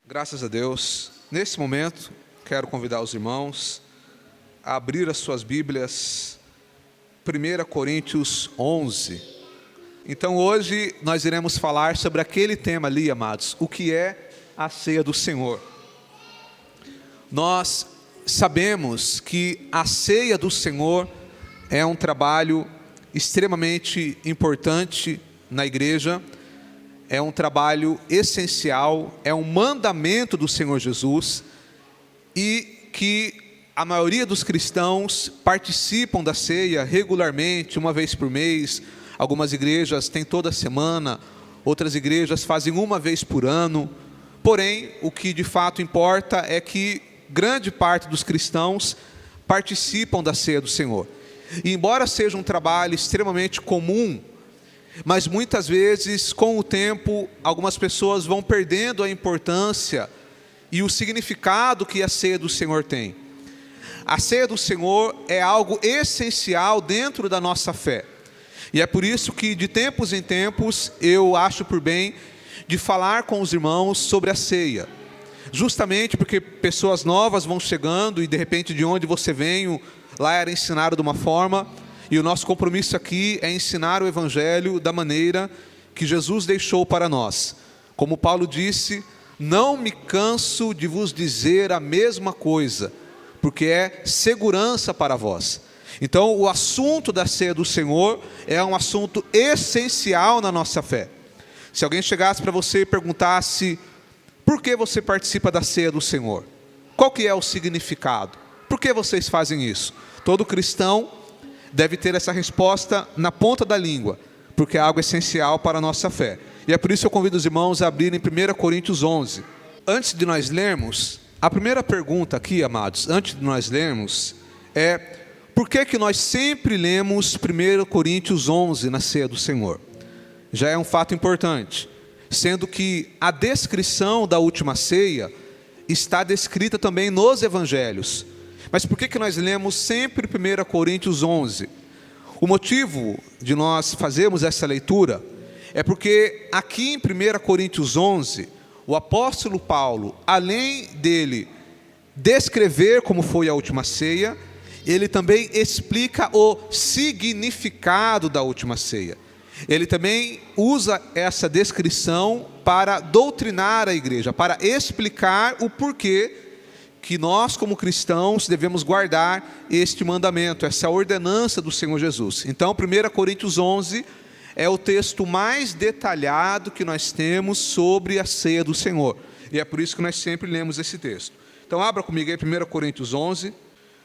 Graças a Deus. Nesse momento, quero convidar os irmãos a abrir as suas Bíblias, 1 Coríntios 11. Então hoje nós iremos falar sobre aquele tema ali, amados, o que é a ceia do Senhor. Nós sabemos que a ceia do Senhor é um trabalho extremamente importante na igreja, é um trabalho essencial, é um mandamento do Senhor Jesus, e que a maioria dos cristãos participam da ceia regularmente, uma vez por mês. Algumas igrejas têm toda semana, outras igrejas fazem uma vez por ano. Porém, o que de fato importa é que grande parte dos cristãos participam da ceia do Senhor. E embora seja um trabalho extremamente comum, mas muitas vezes, com o tempo, algumas pessoas vão perdendo a importância e o significado que a ceia do Senhor tem. A ceia do Senhor é algo essencial dentro da nossa fé. E é por isso que, de tempos em tempos, eu acho por bem de falar com os irmãos sobre a ceia. Justamente porque pessoas novas vão chegando e, de repente, de onde você veio, lá era ensinado de uma forma. E o nosso compromisso aqui é ensinar o Evangelho da maneira que Jesus deixou para nós. Como Paulo disse, não me canso de vos dizer a mesma coisa, porque é segurança para vós. Então o assunto da ceia do Senhor é um assunto essencial na nossa fé. Se alguém chegasse para você e perguntasse, por que você participa da ceia do Senhor? Qual que é o significado? Por que vocês fazem isso? Todo cristão deve ter essa resposta na ponta da língua, porque é algo essencial para a nossa fé. E é por isso que eu convido os irmãos a abrirem 1 Coríntios 11. Antes de nós lermos, a primeira pergunta aqui, amados, antes de nós lermos, é por que nós sempre lemos 1 Coríntios 11 na ceia do Senhor? Já é um fato importante, sendo que a descrição da última ceia está descrita também nos evangelhos. Mas por que nós lemos sempre 1 Coríntios 11? O motivo de nós fazermos essa leitura é porque aqui em 1 Coríntios 11, o apóstolo Paulo, além dele descrever como foi a última ceia, ele também explica o significado da última ceia. Ele também usa essa descrição para doutrinar a igreja, para explicar o porquê que nós, como cristãos, devemos guardar este mandamento, essa ordenança do Senhor Jesus. Então, 1 Coríntios 11 é o texto mais detalhado que nós temos sobre a ceia do Senhor. E é por isso que nós sempre lemos esse texto. Então, abra comigo aí 1 Coríntios 11,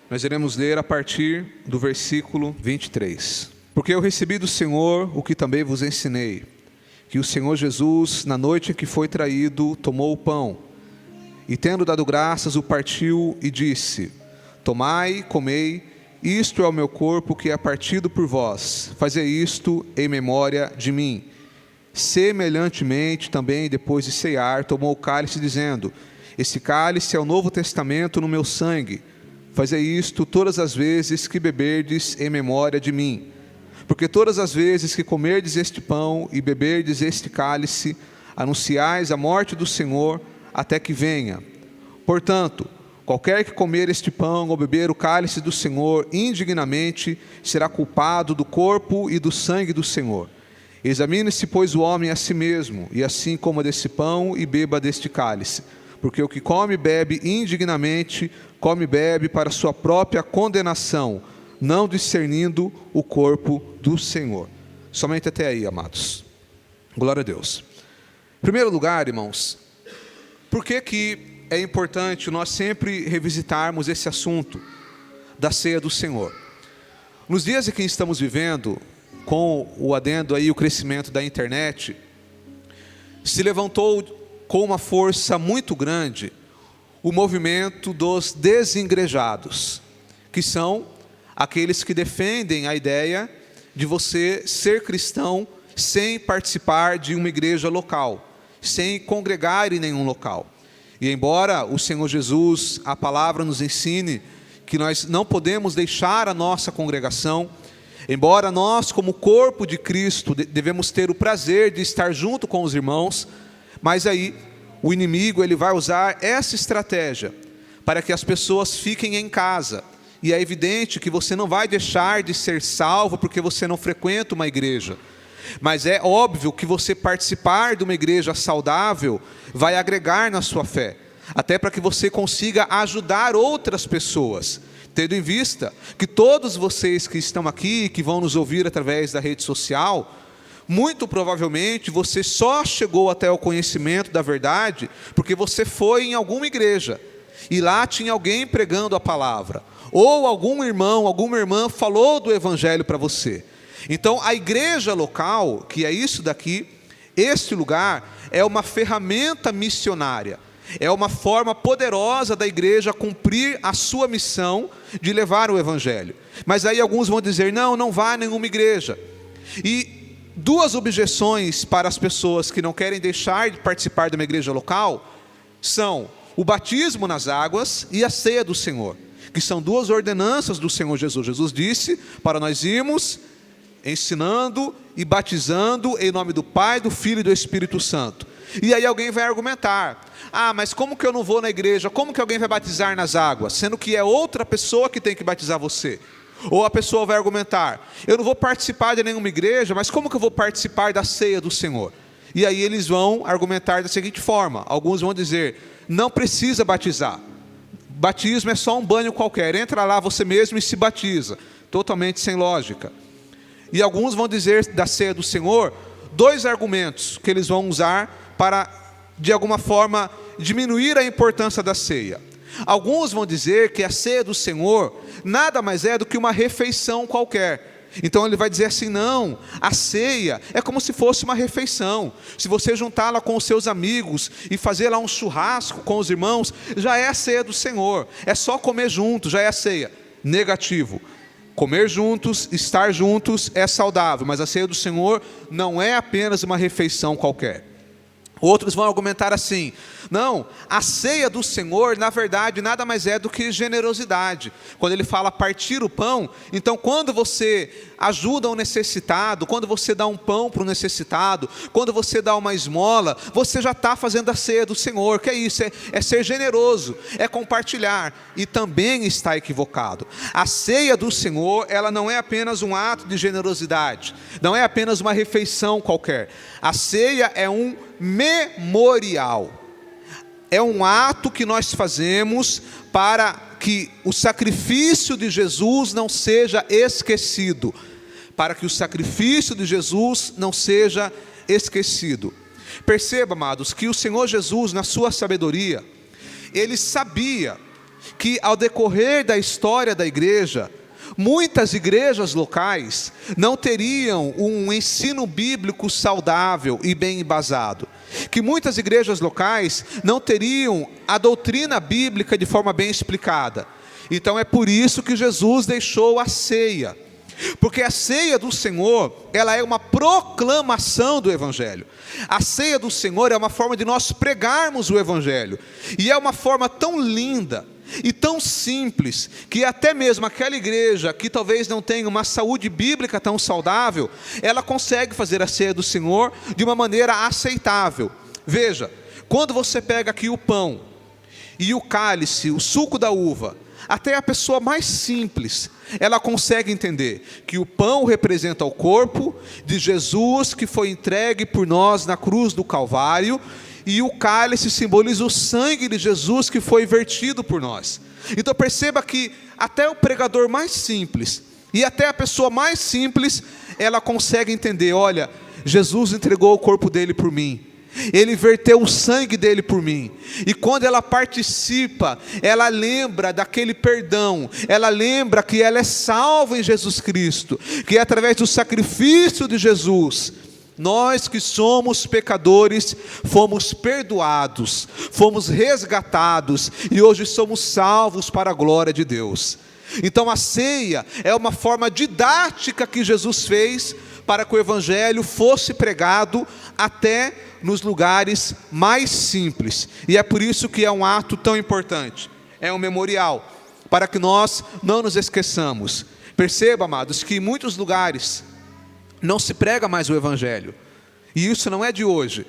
nós iremos ler a partir do versículo 23. Porque eu recebi do Senhor o que também vos ensinei, que o Senhor Jesus, na noite em que foi traído, tomou o pão, e tendo dado graças, o partiu e disse, tomai, comei, isto é o meu corpo que é partido por vós, fazei isto em memória de mim. Semelhantemente também, depois de cear, tomou o cálice, dizendo, esse cálice é o novo testamento no meu sangue, fazei isto todas as vezes que beberdes em memória de mim. Porque todas as vezes que comerdes este pão e beberdes este cálice, anunciais a morte do Senhor, até que venha. Portanto, qualquer que comer este pão ou beber o cálice do Senhor indignamente, será culpado do corpo e do sangue do Senhor. Examine-se, pois, o homem a si mesmo, e assim coma desse pão e beba deste cálice. Porque o que come e bebe indignamente, come e bebe para sua própria condenação, não discernindo o corpo do Senhor. Somente até aí, amados. Glória a Deus. Em primeiro lugar, irmãos, por que é importante nós sempre revisitarmos esse assunto da ceia do Senhor? Nos dias em que estamos vivendo, com o adendo aí, o crescimento da internet, se levantou com uma força muito grande o movimento dos desengrejados, que são aqueles que defendem a ideia de você ser cristão sem participar de uma igreja local, sem congregar em nenhum local. E embora o Senhor Jesus, a palavra nos ensine que nós não podemos deixar a nossa congregação, embora nós, como corpo de Cristo, devemos ter o prazer de estar junto com os irmãos, mas aí o inimigo ele vai usar essa estratégia para que as pessoas fiquem em casa. E é evidente que você não vai deixar de ser salvo porque você não frequenta uma igreja. Mas é óbvio que você participar de uma igreja saudável vai agregar na sua fé, até para que você consiga ajudar outras pessoas, tendo em vista que todos vocês que estão aqui, que vão nos ouvir através da rede social, muito provavelmente você só chegou até o conhecimento da verdade porque você foi em alguma igreja e lá tinha alguém pregando a palavra, ou algum irmão, alguma irmã falou do evangelho para você. Então a igreja local, que é isso daqui, este lugar é uma ferramenta missionária, é uma forma poderosa da igreja cumprir a sua missão de levar o evangelho. Mas aí alguns vão dizer, não vá a nenhuma igreja. E duas objeções para as pessoas que não querem deixar de participar de uma igreja local são o batismo nas águas e a ceia do Senhor, que são duas ordenanças do Senhor Jesus. Jesus disse para nós irmos ensinando e batizando em nome do Pai, do Filho e do Espírito Santo. E aí alguém vai argumentar, mas como que eu não vou na igreja? Como que alguém vai batizar nas águas? Sendo que é outra pessoa que tem que batizar você. Ou a pessoa vai argumentar, eu não vou participar de nenhuma igreja, mas como que eu vou participar da ceia do Senhor? E aí eles vão argumentar da seguinte forma, alguns vão dizer, não precisa batizar, batismo é só um banho qualquer, entra lá você mesmo e se batiza, totalmente sem lógica. E alguns vão dizer da ceia do Senhor, dois argumentos que eles vão usar para, de alguma forma, diminuir a importância da ceia. Alguns vão dizer que a ceia do Senhor nada mais é do que uma refeição qualquer. Então ele vai dizer assim, não, a ceia é como se fosse uma refeição. Se você juntá-la com os seus amigos e fazer lá um churrasco com os irmãos, já é a ceia do Senhor. É só comer junto, já é a ceia. Negativo. Comer juntos, estar juntos é saudável, mas a ceia do Senhor não é apenas uma refeição qualquer. Outros vão argumentar assim, não, a ceia do Senhor, na verdade, nada mais é do que generosidade. Quando ele fala partir o pão, então quando você ajuda um necessitado, quando você dá um pão para o necessitado, quando você dá uma esmola, você já está fazendo a ceia do Senhor, que é isso, é ser generoso, é compartilhar, e também está equivocado. A ceia do Senhor, ela não é apenas um ato de generosidade, não é apenas uma refeição qualquer, a ceia é um memorial, é um ato que nós fazemos para que o sacrifício de Jesus não seja esquecido, para que o sacrifício de Jesus não seja esquecido. Perceba, amados, que o Senhor Jesus, na sua sabedoria, ele sabia que ao decorrer da história da igreja, muitas igrejas locais não teriam um ensino bíblico saudável e bem embasado, que muitas igrejas locais não teriam a doutrina bíblica de forma bem explicada. Então é por isso que Jesus deixou a ceia, porque a ceia do Senhor, ela é uma proclamação do Evangelho. A ceia do Senhor é uma forma de nós pregarmos o Evangelho, e é uma forma tão linda e tão simples, que até mesmo aquela igreja que talvez não tenha uma saúde bíblica tão saudável, ela consegue fazer a ceia do Senhor de uma maneira aceitável. Veja, quando você pega aqui o pão e o cálice, o suco da uva, até a pessoa mais simples, ela consegue entender que o pão representa o corpo de Jesus que foi entregue por nós na cruz do Calvário, e o cálice simboliza o sangue de Jesus que foi vertido por nós. Então perceba que até o pregador mais simples, e até a pessoa mais simples, ela consegue entender, olha, Jesus entregou o corpo dele por mim, ele verteu o sangue dele por mim, e quando ela participa, ela lembra daquele perdão, ela lembra que ela é salva em Jesus Cristo, que é através do sacrifício de Jesus, nós que somos pecadores, fomos perdoados, fomos resgatados, e hoje somos salvos para a glória de Deus. Então a ceia é uma forma didática que Jesus fez, para que o Evangelho fosse pregado até nos lugares mais simples, e é por isso que é um ato tão importante, é um memorial, para que nós não nos esqueçamos. Perceba, amados, que em muitos lugares não se prega mais o Evangelho, e isso não é de hoje.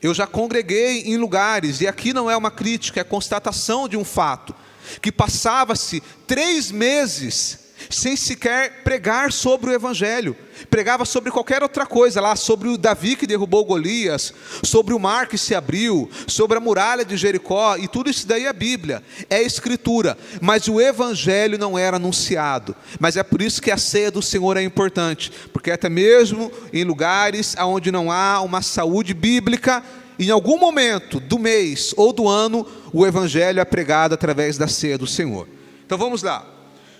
Eu já congreguei em lugares, e aqui não é uma crítica, é constatação de um fato, que passava-se 3 meses sem sequer pregar sobre o Evangelho. Pregava sobre qualquer outra coisa lá, sobre o Davi que derrubou Golias, sobre o mar que se abriu, sobre a muralha de Jericó, e tudo isso daí é Bíblia, é Escritura, mas o Evangelho não era anunciado. Mas é por isso que a ceia do Senhor é importante, porque até mesmo em lugares onde não há uma saúde bíblica, em algum momento do mês ou do ano, o Evangelho é pregado através da ceia do Senhor. Então vamos lá.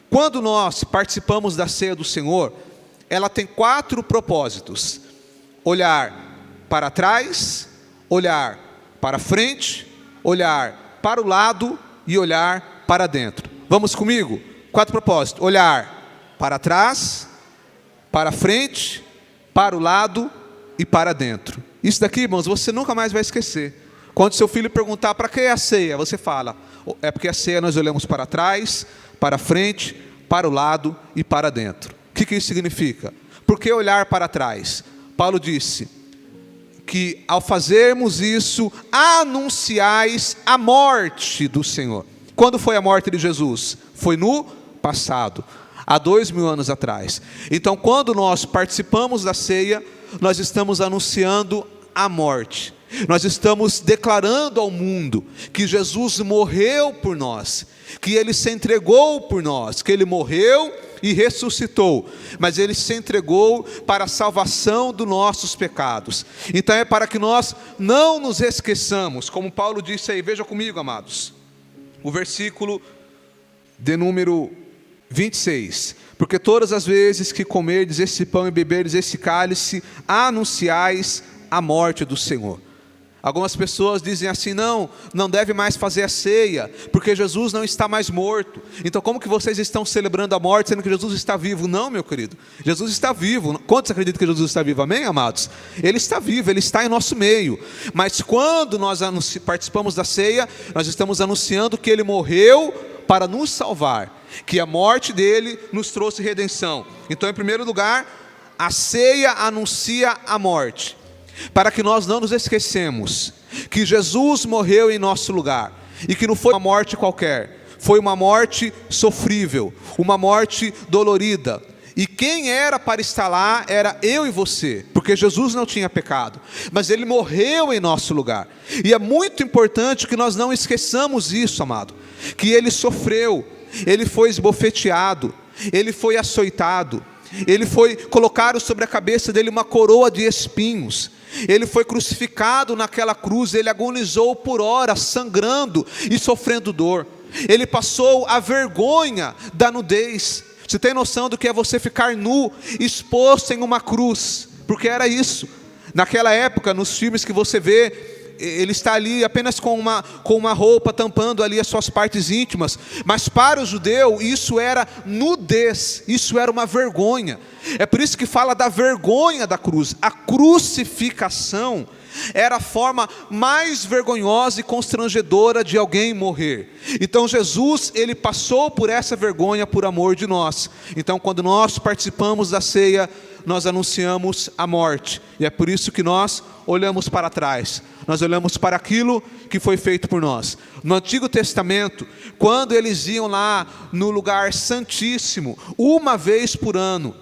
Quando nós participamos da ceia do Senhor, ela tem 4 propósitos: olhar para trás, olhar para frente, olhar para o lado e olhar para dentro. Vamos comigo? 4 propósitos: olhar para trás, para frente, para o lado e para dentro. Isso daqui, irmãos, você nunca mais vai esquecer. Quando seu filho perguntar para que é a ceia, você fala: é porque a ceia nós olhamos para trás, para frente, para o lado e para dentro. O que isso significa? Por que olhar para trás? Paulo disse que ao fazermos isso, anunciais a morte do Senhor. Quando foi a morte de Jesus? Foi no passado, há 2000 anos atrás. Então, quando nós participamos da ceia, nós estamos anunciando a morte. Nós estamos declarando ao mundo que Jesus morreu por nós, que Ele se entregou por nós, que Ele morreu e ressuscitou, mas Ele se entregou para a salvação dos nossos pecados. Então é para que nós não nos esqueçamos, como Paulo disse aí, veja comigo, amados, o versículo de número 26, porque todas as vezes que comerdes esse pão e beberdes esse cálice, anunciais a morte do Senhor. Algumas pessoas dizem assim: não deve mais fazer a ceia, porque Jesus não está mais morto. Então como que vocês estão celebrando a morte, sendo que Jesus está vivo? Não, meu querido, Jesus está vivo. Quantos acreditam que Jesus está vivo? Amém, amados? Ele está vivo, Ele está em nosso meio. Mas quando nós participamos da ceia, nós estamos anunciando que Ele morreu para nos salvar, que a morte dele nos trouxe redenção. Então, em primeiro lugar, a ceia anuncia a morte, para que nós não nos esquecemos que Jesus morreu em nosso lugar, e que não foi uma morte qualquer, foi uma morte sofrível, uma morte dolorida. E quem era para estar lá era eu e você, porque Jesus não tinha pecado, mas Ele morreu em nosso lugar. E é muito importante que nós não esqueçamos isso, amado, que Ele sofreu, Ele foi esbofeteado, Ele foi açoitado, Ele foi colocado sobre a cabeça dele uma coroa de espinhos, Ele foi crucificado naquela cruz, Ele agonizou por horas, sangrando e sofrendo dor. Ele passou a vergonha da nudez. Você tem noção do que é você ficar nu, exposto em uma cruz? Porque era isso. Naquela época, nos filmes que você vê, ele está ali apenas com uma roupa tampando ali as suas partes íntimas. Mas para o judeu isso era nudez, isso era uma vergonha. É por isso que fala da vergonha da cruz. A crucificação era a forma mais vergonhosa e constrangedora de alguém morrer. Então Jesus, Ele passou por essa vergonha por amor de nós. Então quando nós participamos da ceia, nós anunciamos a morte. E é por isso que nós olhamos para trás, nós olhamos para aquilo que foi feito por nós. No Antigo Testamento, quando eles iam lá no lugar santíssimo, uma vez por ano,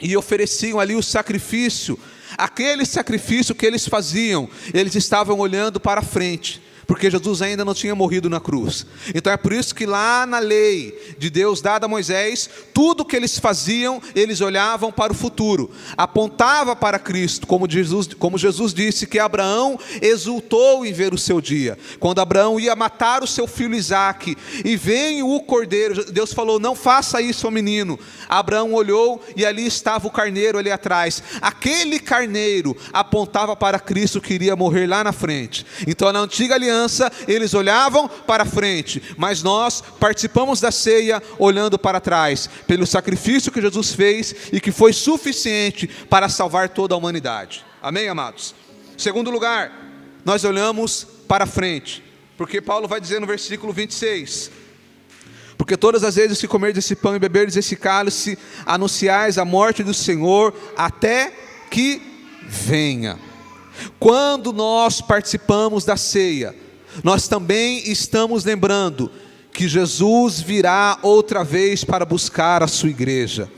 e ofereciam ali o sacrifício, aquele sacrifício que eles faziam, eles estavam olhando para frente, porque Jesus ainda não tinha morrido na cruz. Então é por isso que lá na lei de Deus dada a Moisés, tudo que eles faziam, eles olhavam para o futuro, apontava para Cristo, como Jesus disse que Abraão exultou em ver o seu dia. Quando Abraão ia matar o seu filho Isaque, e vem o cordeiro, Deus falou: não faça isso ao menino. Abraão olhou e ali estava o carneiro ali atrás. Aquele carneiro apontava para Cristo que iria morrer lá na frente. Então na antiga aliança, eles olhavam para frente, mas nós participamos da ceia olhando para trás, pelo sacrifício que Jesus fez e que foi suficiente para salvar toda a humanidade. Amém, amados? Segundo lugar, nós olhamos para frente, porque Paulo vai dizer no versículo 26: porque todas as vezes que comerdes esse pão e beberdes esse cálice, anunciais a morte do Senhor até que venha. quando nós participamos da ceia, nós também estamos lembrando que Jesus virá outra vez para buscar a sua igreja.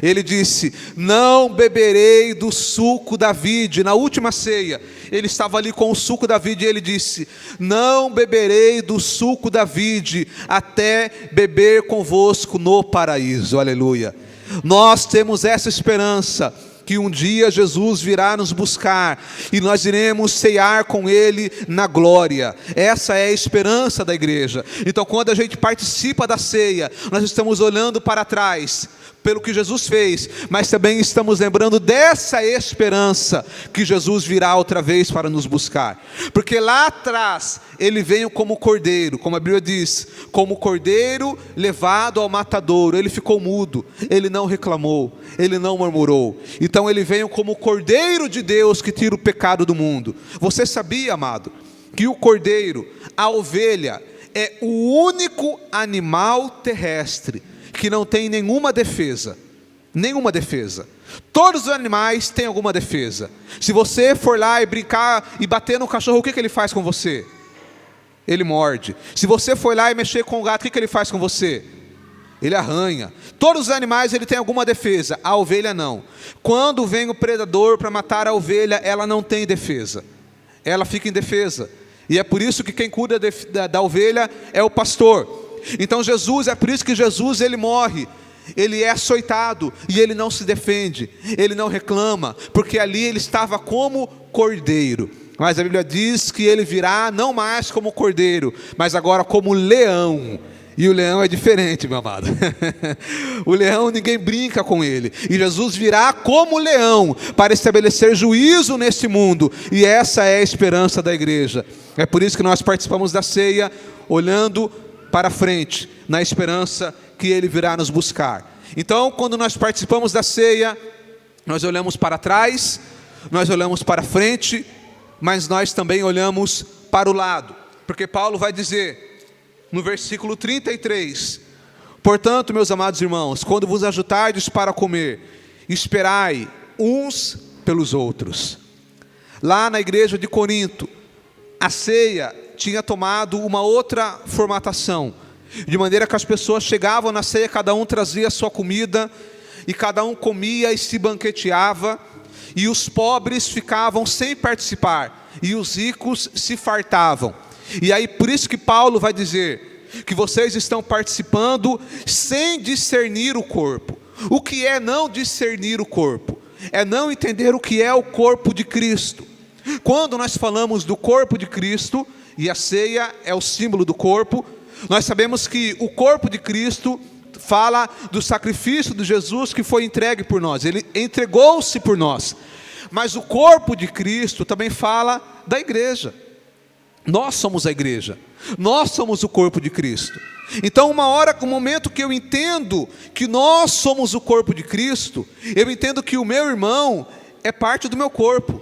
Ele disse: não beberei do suco da vide. Na última ceia, ele estava ali com o suco da vide, e ele disse: não beberei do suco da vide, até beber convosco no paraíso. Aleluia. Nós temos essa esperança, que um dia Jesus virá nos buscar, e nós iremos ceiar com Ele na glória. Essa é a esperança da igreja. Então, quando a gente participa da ceia, nós estamos olhando para trás, pelo que Jesus fez, mas também estamos lembrando dessa esperança, que Jesus virá outra vez para nos buscar, porque lá atrás, Ele veio como cordeiro, como a Bíblia diz, como cordeiro levado ao matadouro. Ele ficou mudo, Ele não reclamou, Ele não murmurou. Então Ele veio como cordeiro de Deus, que tira o pecado do mundo. Você sabia, amado, que o cordeiro, a ovelha, é o único animal terrestre que não tem nenhuma defesa, nenhuma defesa. Todos os animais têm alguma defesa. Se você for lá e brincar e bater no cachorro, o que ele faz com você? Ele morde. Se você for lá e mexer com o gato, o que ele faz com você? Ele arranha. Todos os animais ele tem alguma defesa, a ovelha não. Quando vem o predador para matar a ovelha, ela não tem defesa, ela fica indefesa. E é por isso que quem cuida da ovelha é o pastor. Então Jesus, é por isso que Jesus ele morre, ele é açoitado e ele não se defende, ele não reclama, porque ali ele estava como cordeiro. Mas a Bíblia diz que ele virá não mais como cordeiro, mas agora como leão. E o leão é diferente, meu amado. O leão ninguém brinca com ele. E Jesus virá como leão para estabelecer juízo neste mundo. E essa é a esperança da igreja. É por isso que nós participamos da ceia, olhando para frente, na esperança que Ele virá nos buscar. Então, quando nós participamos da ceia, nós olhamos para trás, nós olhamos para frente, mas nós também olhamos para o lado, porque Paulo vai dizer, no versículo 33, portanto, meus amados irmãos, quando vos ajuntardes para comer, esperai uns pelos outros. Lá na igreja de Corinto, a ceia tinha tomado uma outra formatação, de maneira que as pessoas chegavam na ceia, cada um trazia a sua comida, e cada um comia e se banqueteava, e os pobres ficavam sem participar, e os ricos se fartavam. E aí por isso que Paulo vai dizer, que vocês estão participando sem discernir o corpo. O que é não discernir o corpo? É não entender o que é o corpo de Cristo. Quando nós falamos do corpo de Cristo, e a ceia é o símbolo do corpo, nós sabemos que o corpo de Cristo fala do sacrifício de Jesus que foi entregue por nós, Ele entregou-se por nós. Mas o corpo de Cristo também fala da igreja. Nós somos a igreja, nós somos o corpo de Cristo. Então um momento que eu entendo que nós somos o corpo de Cristo, eu entendo que o meu irmão é parte do meu corpo,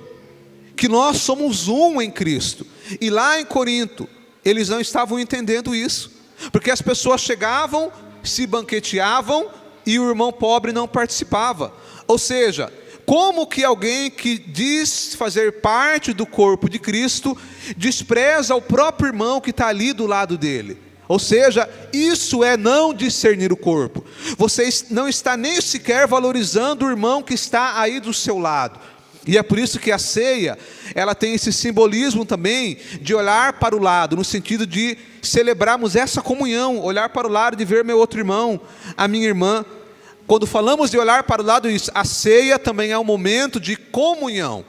que nós somos um em Cristo. E lá em Corinto, eles não estavam entendendo isso, porque as pessoas chegavam, se banqueteavam, e o irmão pobre não participava. Ou seja, como que alguém que diz fazer parte do corpo de Cristo, despreza o próprio irmão que está ali do lado dele? Ou seja, isso é não discernir o corpo. Você não está nem sequer valorizando o irmão que está aí do seu lado. E é por isso que a ceia, ela tem esse simbolismo também, de olhar para o lado, no sentido de celebrarmos essa comunhão, olhar para o lado de ver meu outro irmão, a minha irmã. Quando falamos de olhar para o lado, isso, a ceia também é um momento de comunhão,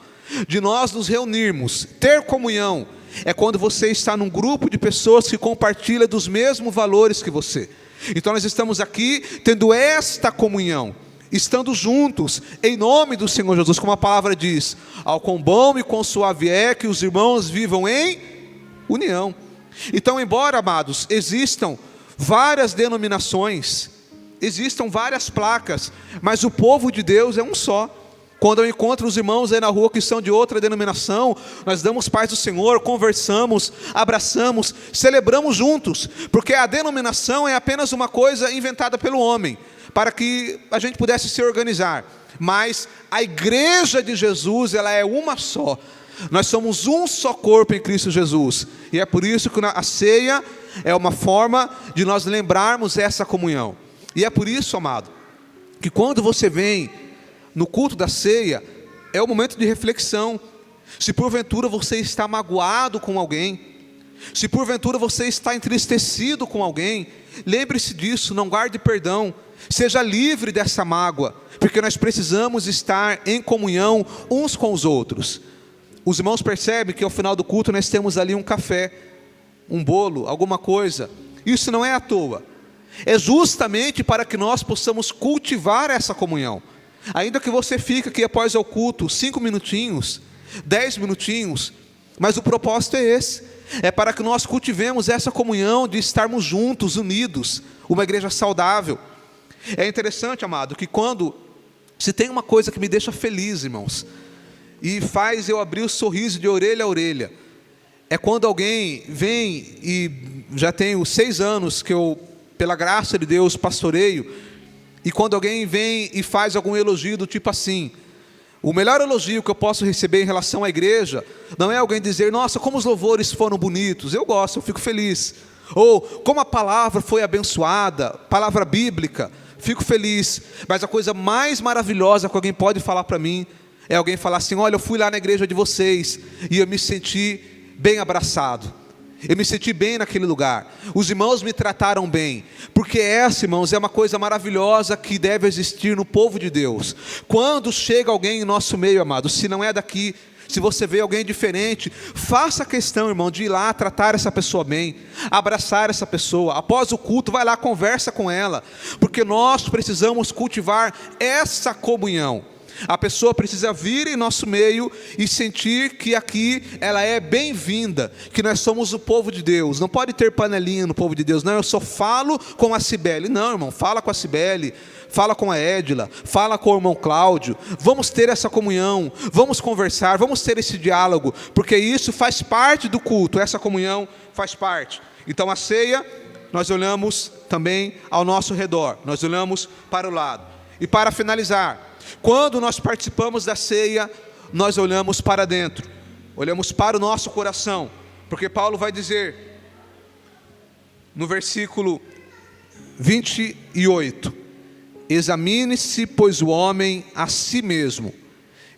de nós nos reunirmos. Ter comunhão é quando você está num grupo de pessoas que compartilham dos mesmos valores que você. Então nós estamos aqui tendo esta comunhão, estando juntos, em nome do Senhor Jesus, como a palavra diz, ao quão bom e quão suave é que os irmãos vivam em união. Então, embora, amados, existam várias denominações, existam várias placas, mas o povo de Deus é um só. Quando eu encontro os irmãos aí na rua que são de outra denominação, nós damos paz do Senhor, conversamos, abraçamos, celebramos juntos, porque a denominação é apenas uma coisa inventada pelo homem, para que a gente pudesse se organizar. Mas a igreja de Jesus, ela é uma só. Nós somos um só corpo em Cristo Jesus. E é por isso que a ceia é uma forma de nós lembrarmos essa comunhão. E é por isso, amado, que quando você vem no culto da ceia, é o momento de reflexão. Se porventura você está magoado com alguém, se porventura você está entristecido com alguém, lembre-se disso, não guarde perdão, seja livre dessa mágoa, porque nós precisamos estar em comunhão uns com os outros. Os irmãos percebem que ao final do culto nós temos ali um café, um bolo, alguma coisa. Isso não é à toa, é justamente para que nós possamos cultivar essa comunhão. Ainda que você fique aqui após o culto 5 minutinhos, 10 minutinhos, mas o propósito é esse, é para que nós cultivemos essa comunhão de estarmos juntos, unidos, uma igreja saudável. É interessante, amado, que quando se tem uma coisa que me deixa feliz, irmãos, e faz eu abrir o sorriso de orelha a orelha, é quando alguém vem, e já tenho 6 anos que eu, pela graça de Deus, pastoreio, e quando alguém vem e faz algum elogio do tipo assim, o melhor elogio que eu posso receber em relação à igreja, não é alguém dizer, nossa, como os louvores foram bonitos, eu gosto, eu fico feliz, ou como a palavra foi abençoada, palavra bíblica, fico feliz, mas a coisa mais maravilhosa que alguém pode falar para mim, é alguém falar assim, olha, eu fui lá na igreja de vocês, e eu me senti bem abraçado, eu me senti bem naquele lugar, os irmãos me trataram bem, porque essa, irmãos, é uma coisa maravilhosa que deve existir no povo de Deus. Quando chega alguém em nosso meio, amado, se não é daqui, se você vê alguém diferente, faça questão, irmão, de ir lá tratar essa pessoa bem, abraçar essa pessoa, após o culto, vai lá, conversa com ela, porque nós precisamos cultivar essa comunhão. A pessoa precisa vir em nosso meio e sentir que aqui ela é bem-vinda, que nós somos o povo de Deus. Não pode ter panelinha no povo de Deus, não, eu só falo com a Cibele. Não, irmão, fala com a Cibele, fala com a Édila, fala com o irmão Cláudio. Vamos ter essa comunhão, vamos conversar, vamos ter esse diálogo, porque isso faz parte do culto, essa comunhão faz parte. Então a ceia, nós olhamos também ao nosso redor, nós olhamos para o lado. E para finalizar, quando nós participamos da ceia, nós olhamos para dentro, olhamos para o nosso coração, porque Paulo vai dizer, no versículo 28, examine-se, pois, o homem a si mesmo,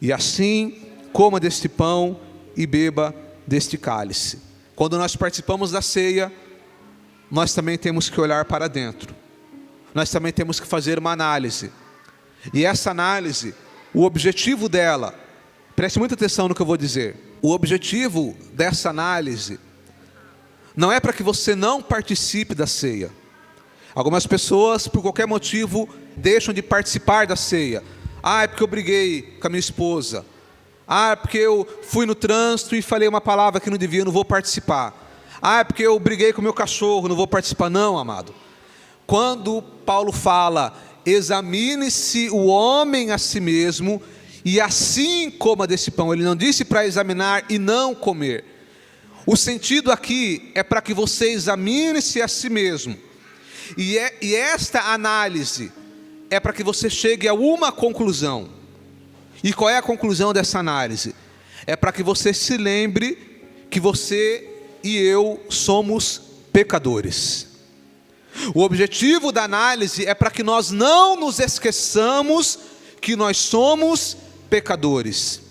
e assim coma deste pão e beba deste cálice. Quando nós participamos da ceia, nós também temos que olhar para dentro, nós também temos que fazer uma análise. E essa análise, o objetivo dela, preste muita atenção no que eu vou dizer, o objetivo dessa análise não é para que você não participe da ceia. Algumas pessoas, por qualquer motivo, deixam de participar da ceia. Ah, é porque eu briguei com a minha esposa. Ah, é porque eu fui no trânsito e falei uma palavra que não devia, não vou participar. Ah, é porque eu briguei com o meu cachorro, não vou participar. Não, amado. Quando Paulo fala, examine-se o homem a si mesmo, e assim coma desse pão. Ele não disse para examinar e não comer. O sentido aqui é para que você examine-se a si mesmo. E esta análise é para que você chegue a uma conclusão. E qual é a conclusão dessa análise? É para que você se lembre que você e eu somos pecadores. O objetivo da análise é para que nós não nos esqueçamos que nós somos pecadores.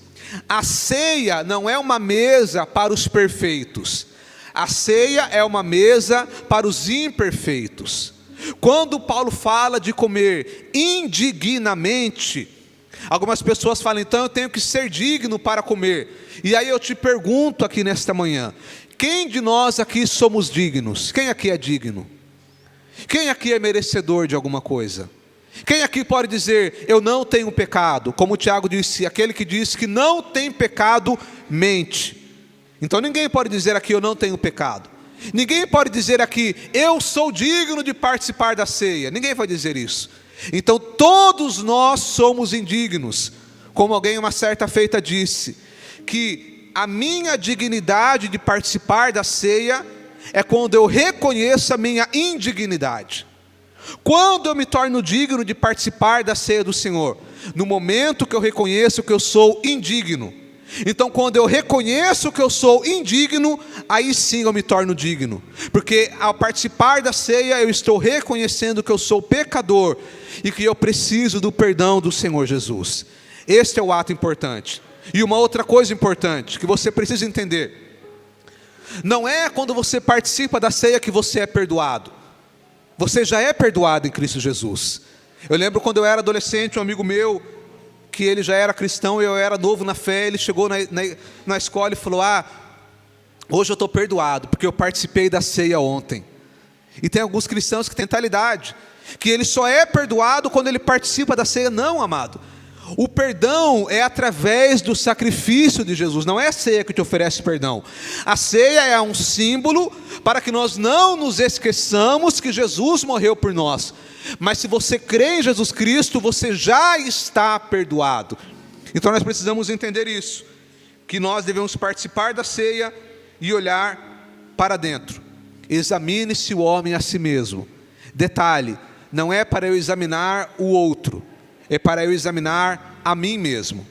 A ceia não é uma mesa para os perfeitos. A ceia é uma mesa para os imperfeitos. Quando Paulo fala de comer indignamente, algumas pessoas falam, então eu tenho que ser digno para comer. E aí eu te pergunto aqui nesta manhã, quem de nós aqui somos dignos? Quem aqui é digno? Quem aqui é merecedor de alguma coisa? Quem aqui pode dizer, eu não tenho pecado? Como o Tiago disse, aquele que diz que não tem pecado, mente. Então ninguém pode dizer aqui, eu não tenho pecado. Ninguém pode dizer aqui, eu sou digno de participar da ceia. Ninguém vai dizer isso. Então todos nós somos indignos. Como alguém uma certa feita disse, que a minha dignidade de participar da ceia é quando eu reconheço a minha indignidade. Quando eu me torno digno de participar da ceia do Senhor? No momento que eu reconheço que eu sou indigno. Então, quando eu reconheço que eu sou indigno, aí sim eu me torno digno. Porque ao participar da ceia, eu estou reconhecendo que eu sou pecador e que eu preciso do perdão do Senhor Jesus. Este é o ato importante. E uma outra coisa importante que você precisa entender: não é quando você participa da ceia que você é perdoado. Você já é perdoado em Cristo Jesus. Eu lembro quando eu era adolescente, um amigo meu, que ele já era cristão e eu era novo na fé, ele chegou na escola e falou: hoje eu estou perdoado, porque eu participei da ceia ontem. E tem alguns cristãos que têm mentalidade, que ele só é perdoado quando ele participa da ceia. Não, amado. O perdão é através do sacrifício de Jesus, não é a ceia que te oferece perdão. A ceia é um símbolo para que nós não nos esqueçamos que Jesus morreu por nós. Mas se você crê em Jesus Cristo, você já está perdoado. Então nós precisamos entender isso, que nós devemos participar da ceia e olhar para dentro. Examine-se o homem a si mesmo. Detalhe, não é para eu examinar o outro, é para eu examinar a mim mesmo.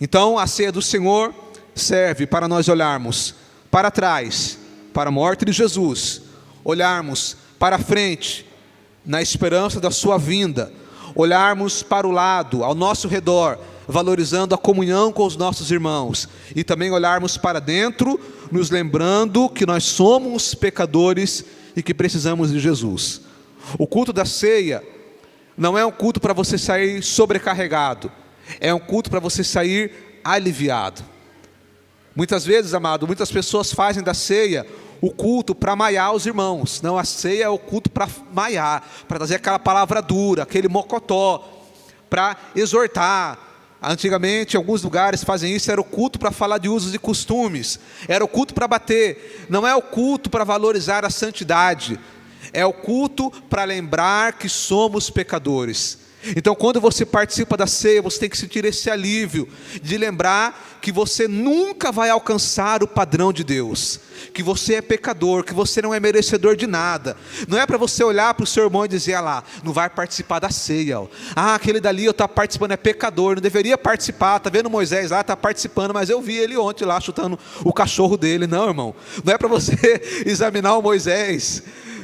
Então a ceia do Senhor serve para nós olharmos para trás, para a morte de Jesus, olharmos para frente, na esperança da sua vinda, olharmos para o lado, ao nosso redor, valorizando a comunhão com os nossos irmãos, e também olharmos para dentro, nos lembrando que nós somos pecadores e que precisamos de Jesus. O culto da ceia não é um culto para você sair sobrecarregado, é um culto para você sair aliviado. Muitas vezes, amado, muitas pessoas fazem da ceia o culto para maiar os irmãos. Não, a ceia é o culto para maiar, para trazer aquela palavra dura, aquele mocotó, para exortar. Antigamente, em alguns lugares fazem isso, era o culto para falar de usos e costumes, era o culto para bater. Não é o culto para valorizar a santidade, é o culto para lembrar que somos pecadores. Então, quando você participa da ceia, você tem que sentir esse alívio de lembrar que você nunca vai alcançar o padrão de Deus, que você é pecador, que você não é merecedor de nada. Não é para você olhar para o seu irmão e dizer: lá, não vai participar da ceia, ó. Aquele dali está participando, é pecador, não deveria participar. Está vendo Moisés lá, está participando, mas eu vi ele ontem lá chutando o cachorro dele. Não, irmão, não é para você examinar o Moisés,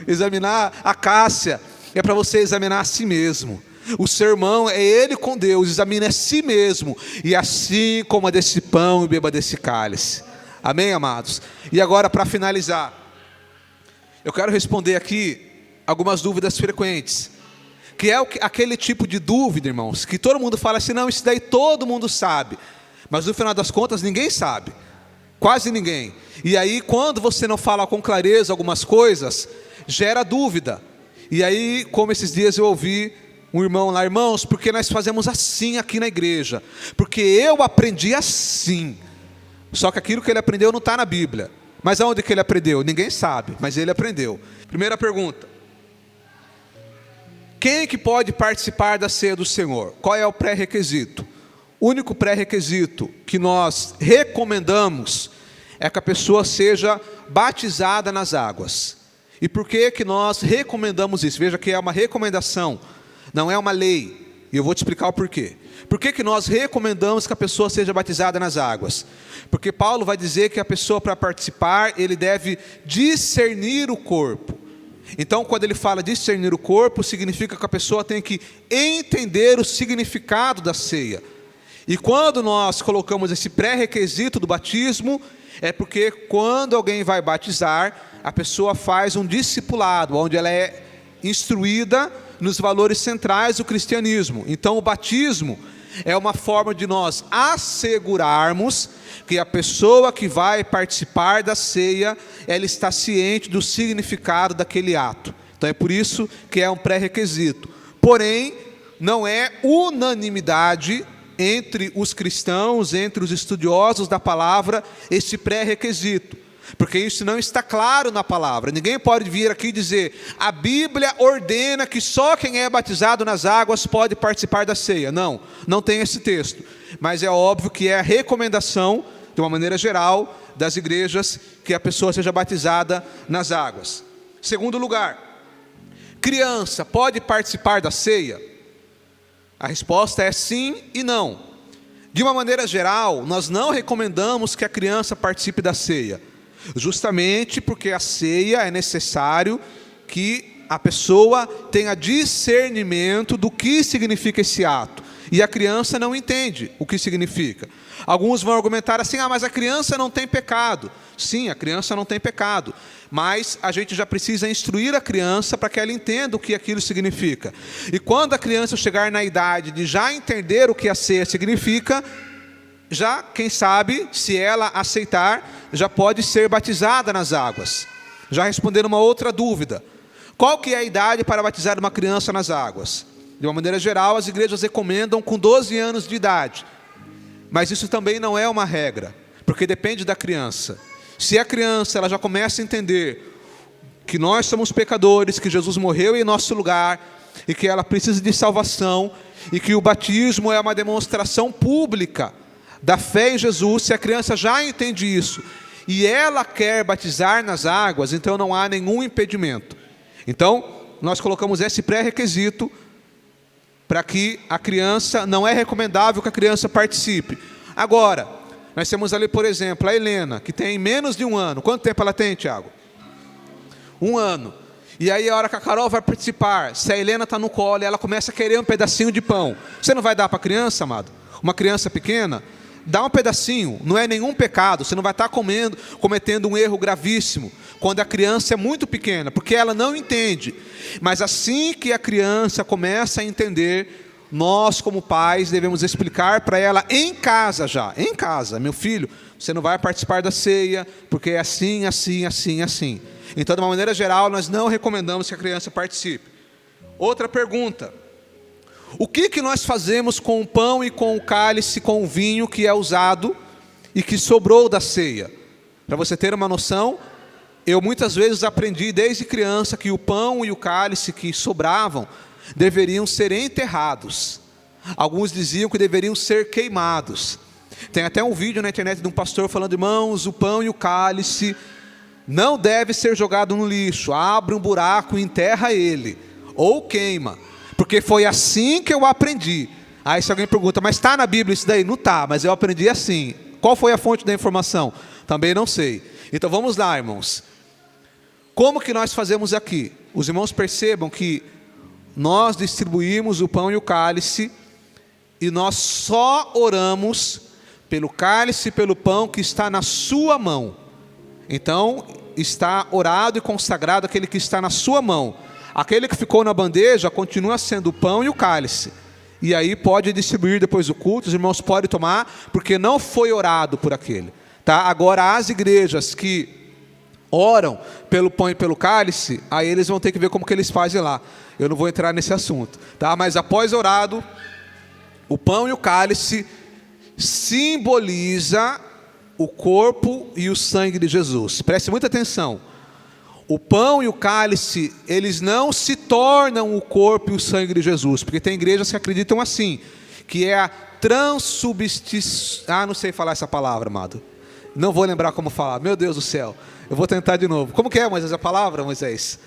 examinar a Cássia, é para você examinar a si mesmo. O seu irmão é ele com Deus, examine a si mesmo, e assim coma desse pão e beba desse cálice. Amém, amados? E agora, para finalizar, eu quero responder aqui algumas dúvidas frequentes, que é aquele tipo de dúvida, irmãos, que todo mundo fala assim: não, isso daí todo mundo sabe, mas no final das contas ninguém sabe, quase ninguém. E aí, quando você não fala com clareza algumas coisas, gera dúvida. E aí, como esses dias eu ouvi um irmão lá: irmãos, porque nós fazemos assim aqui na igreja? Porque eu aprendi assim. Só que aquilo que ele aprendeu não está na Bíblia. Mas aonde que ele aprendeu? Ninguém sabe, mas ele aprendeu. Primeira pergunta: quem que pode participar da ceia do Senhor? Qual é o pré-requisito? O único pré-requisito que nós recomendamos é que a pessoa seja batizada nas águas. E por que que nós recomendamos isso? Veja que é uma recomendação, não é uma lei, e eu vou te explicar o porquê. Por que que nós recomendamos que a pessoa seja batizada nas águas? Porque Paulo vai dizer que a pessoa, para participar, ele deve discernir o corpo. Então, quando ele fala discernir o corpo, significa que a pessoa tem que entender o significado da ceia. E quando nós colocamos esse pré-requisito do batismo, é porque quando alguém vai batizar, a pessoa faz um discipulado, onde ela é instruída nos valores centrais do cristianismo. Então o batismo é uma forma de nós assegurarmos que a pessoa que vai participar da ceia, ela está ciente do significado daquele ato. Então é por isso que é um pré-requisito. Porém, não é unanimidade entre os cristãos, entre os estudiosos da palavra, esse pré-requisito, porque isso não está claro na palavra. Ninguém pode vir aqui e dizer: a Bíblia ordena que só quem é batizado nas águas pode participar da ceia. Não, não tem esse texto, mas é óbvio que é a recomendação, de uma maneira geral, das igrejas, que a pessoa seja batizada nas águas. Segundo lugar, criança pode participar da ceia? A resposta é sim e não. De uma maneira geral, nós não recomendamos que a criança participe da ceia, justamente porque a ceia é necessário que a pessoa tenha discernimento do que significa esse ato. E a criança não entende o que significa. Alguns vão argumentar assim, mas a criança não tem pecado. Sim, a criança não tem pecado. Mas a gente já precisa instruir a criança para que ela entenda o que aquilo significa. E quando a criança chegar na idade de já entender o que a ceia significa, já, quem sabe, se ela aceitar, já pode ser batizada nas águas. Já respondendo uma outra dúvida. Qual que é a idade para batizar uma criança nas águas? De uma maneira geral, as igrejas recomendam com 12 anos de idade. Mas isso também não é uma regra, porque depende da criança. Se a criança ela já começa a entender que nós somos pecadores, que Jesus morreu em nosso lugar, e que ela precisa de salvação, e que o batismo é uma demonstração pública da fé em Jesus, se a criança já entende isso, e ela quer batizar nas águas, então não há nenhum impedimento. Então, nós colocamos esse pré-requisito, para que a criança, não é recomendável que a criança participe. Agora, nós temos ali, por exemplo, a Helena, que tem menos de 1 ano. Quanto tempo ela tem, Tiago? 1 ano. E aí a hora que a Carol vai participar, se a Helena está no colo e ela começa a querer um pedacinho de pão, você não vai dar para a criança, amado? Uma criança pequena? Dá um pedacinho, não é nenhum pecado, você não vai estar cometendo um erro gravíssimo, quando a criança é muito pequena, porque ela não entende. Mas assim que a criança começa a entender, nós como pais devemos explicar para ela em casa já, em casa, meu filho, você não vai participar da ceia, porque é assim, assim, assim, assim. Então, de uma maneira geral, nós não recomendamos que a criança participe. Outra pergunta. O que nós fazemos com o pão e com o cálice, com o vinho que é usado e que sobrou da ceia? Para você ter uma noção, eu muitas vezes aprendi desde criança que o pão e o cálice que sobravam deveriam ser enterrados. Alguns diziam que deveriam ser queimados. Tem até um vídeo na internet de um pastor falando, irmãos, o pão e o cálice não deve ser jogado no lixo, abre um buraco e enterra ele, ou queima. Porque foi assim que eu aprendi. Aí se alguém pergunta, mas está na Bíblia isso daí? Não está, mas eu aprendi assim. Qual foi a fonte da informação? Também não sei. Então vamos lá, irmãos. Como que nós fazemos aqui? Os irmãos percebam que nós distribuímos o pão e o cálice, e nós só oramos pelo cálice e pelo pão que está na sua mão. Então está orado e consagrado aquele que está na sua mão. Aquele que ficou na bandeja continua sendo o pão e o cálice. E aí pode distribuir depois do culto, os irmãos podem tomar, porque não foi orado por aquele. Tá? Agora as igrejas que oram pelo pão e pelo cálice, aí eles vão ter que ver como que eles fazem lá. Eu não vou entrar nesse assunto. Tá? Mas após orado, o pão e o cálice simboliza o corpo e o sangue de Jesus. Preste muita atenção. O pão e o cálice, eles não se tornam o corpo e o sangue de Jesus, porque tem igrejas que acreditam assim, que é a transubstituição. Não sei falar essa palavra, amado. Não vou lembrar como falar. Meu Deus do céu. Eu vou tentar de novo. Como que é, Moisés, a palavra, Moisés?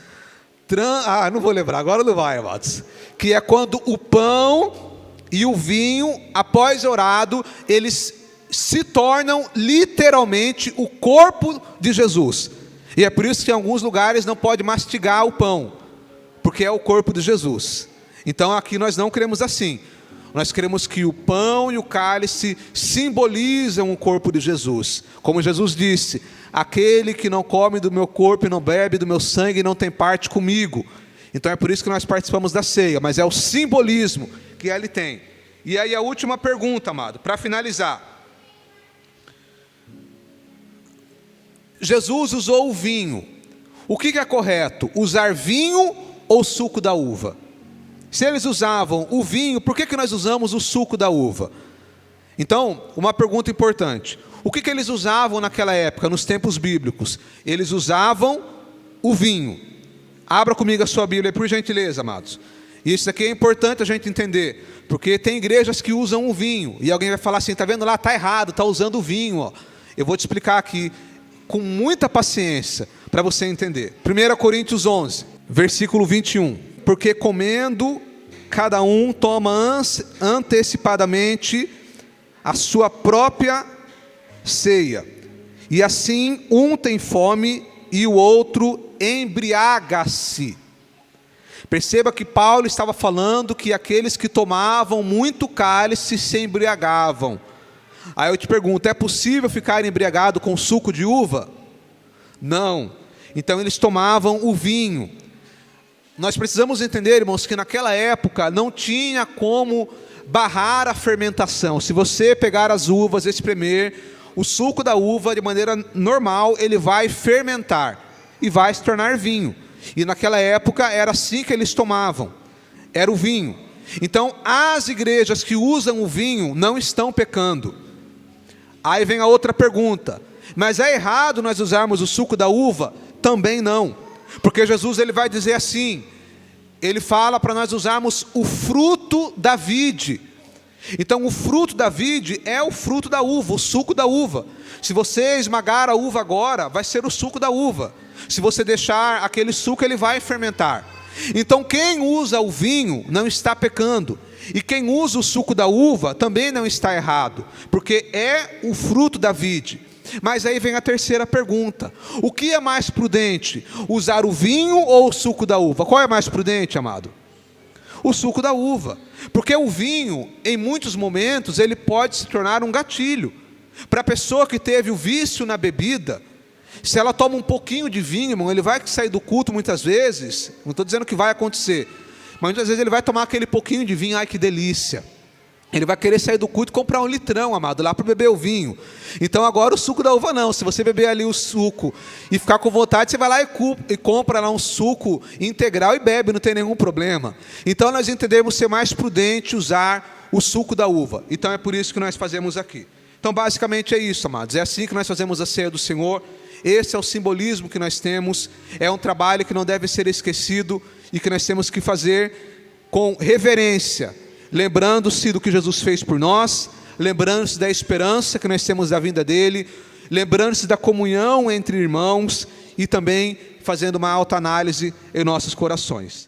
Não vou lembrar. Agora não vai, amados. Que é quando o pão e o vinho, após orado, eles se tornam literalmente o corpo de Jesus. E é por isso que em alguns lugares não pode mastigar o pão, porque é o corpo de Jesus. Então aqui nós não queremos assim. Nós queremos que o pão e o cálice simbolizam o corpo de Jesus. Como Jesus disse, aquele que não come do meu corpo e não bebe do meu sangue não tem parte comigo. Então é por isso que nós participamos da ceia, mas é o simbolismo que ele tem. E aí a última pergunta, amado, para finalizar. Jesus usou o vinho. O que é correto? Usar vinho ou suco da uva? Se eles usavam o vinho, por que nós usamos o suco da uva? Então, uma pergunta importante. O que eles usavam naquela época, nos tempos bíblicos? Eles usavam o vinho. Abra comigo a sua Bíblia, por gentileza, amados. E isso aqui é importante a gente entender, porque tem igrejas que usam o vinho, e alguém vai falar assim, está vendo lá, está errado, está usando o vinho. Ó. Eu vou te explicar aqui, com muita paciência, para você entender. 1 Coríntios 11, versículo 21. Porque comendo, cada um toma antecipadamente a sua própria ceia. E assim um tem fome e o outro embriaga-se. Perceba que Paulo estava falando que aqueles que tomavam muito cálice se embriagavam. Aí eu te pergunto, é possível ficar embriagado com suco de uva? Não. Então eles tomavam o vinho. Nós precisamos entender, irmãos, que naquela época não tinha como barrar a fermentação. Se você pegar as uvas, espremer, o suco da uva de maneira normal, ele vai fermentar e vai se tornar vinho. E naquela época era assim que eles tomavam, era o vinho. Então as igrejas que usam o vinho não estão pecando. Aí vem a outra pergunta, mas é errado nós usarmos o suco da uva? Também não, porque Jesus ele vai dizer assim, ele fala para nós usarmos o fruto da vide. Então o fruto da vide é o fruto da uva, o suco da uva. Se você esmagar a uva agora, vai ser o suco da uva. Se você deixar aquele suco, ele vai fermentar. Então quem usa o vinho não está pecando. E quem usa o suco da uva também não está errado, porque é o fruto da vide. Mas aí vem a terceira pergunta: o que é mais prudente, usar o vinho ou o suco da uva? Qual é mais prudente, amado? O suco da uva, porque o vinho, em muitos momentos, ele pode se tornar um gatilho. Para a pessoa que teve o vício na bebida, se ela toma um pouquinho de vinho, irmão, ele vai sair do culto muitas vezes, não estou dizendo que vai acontecer, mas muitas vezes ele vai tomar aquele pouquinho de vinho, ai que delícia. Ele vai querer sair do culto e comprar um litrão, amado, lá para beber o vinho. Então agora o suco da uva não. Se você beber ali o suco e ficar com vontade, você vai lá e compra lá um suco integral e bebe, não tem nenhum problema. Então nós entendemos ser mais prudente usar o suco da uva. Então é por isso que nós fazemos aqui. Então basicamente é isso, amados. É assim que nós fazemos a ceia do Senhor. Esse é o simbolismo que nós temos. É um trabalho que não deve ser esquecido e que nós temos que fazer com reverência, lembrando-se do que Jesus fez por nós, lembrando-se da esperança que nós temos da vinda dele, lembrando-se da comunhão entre irmãos e também fazendo uma autoanálise em nossos corações.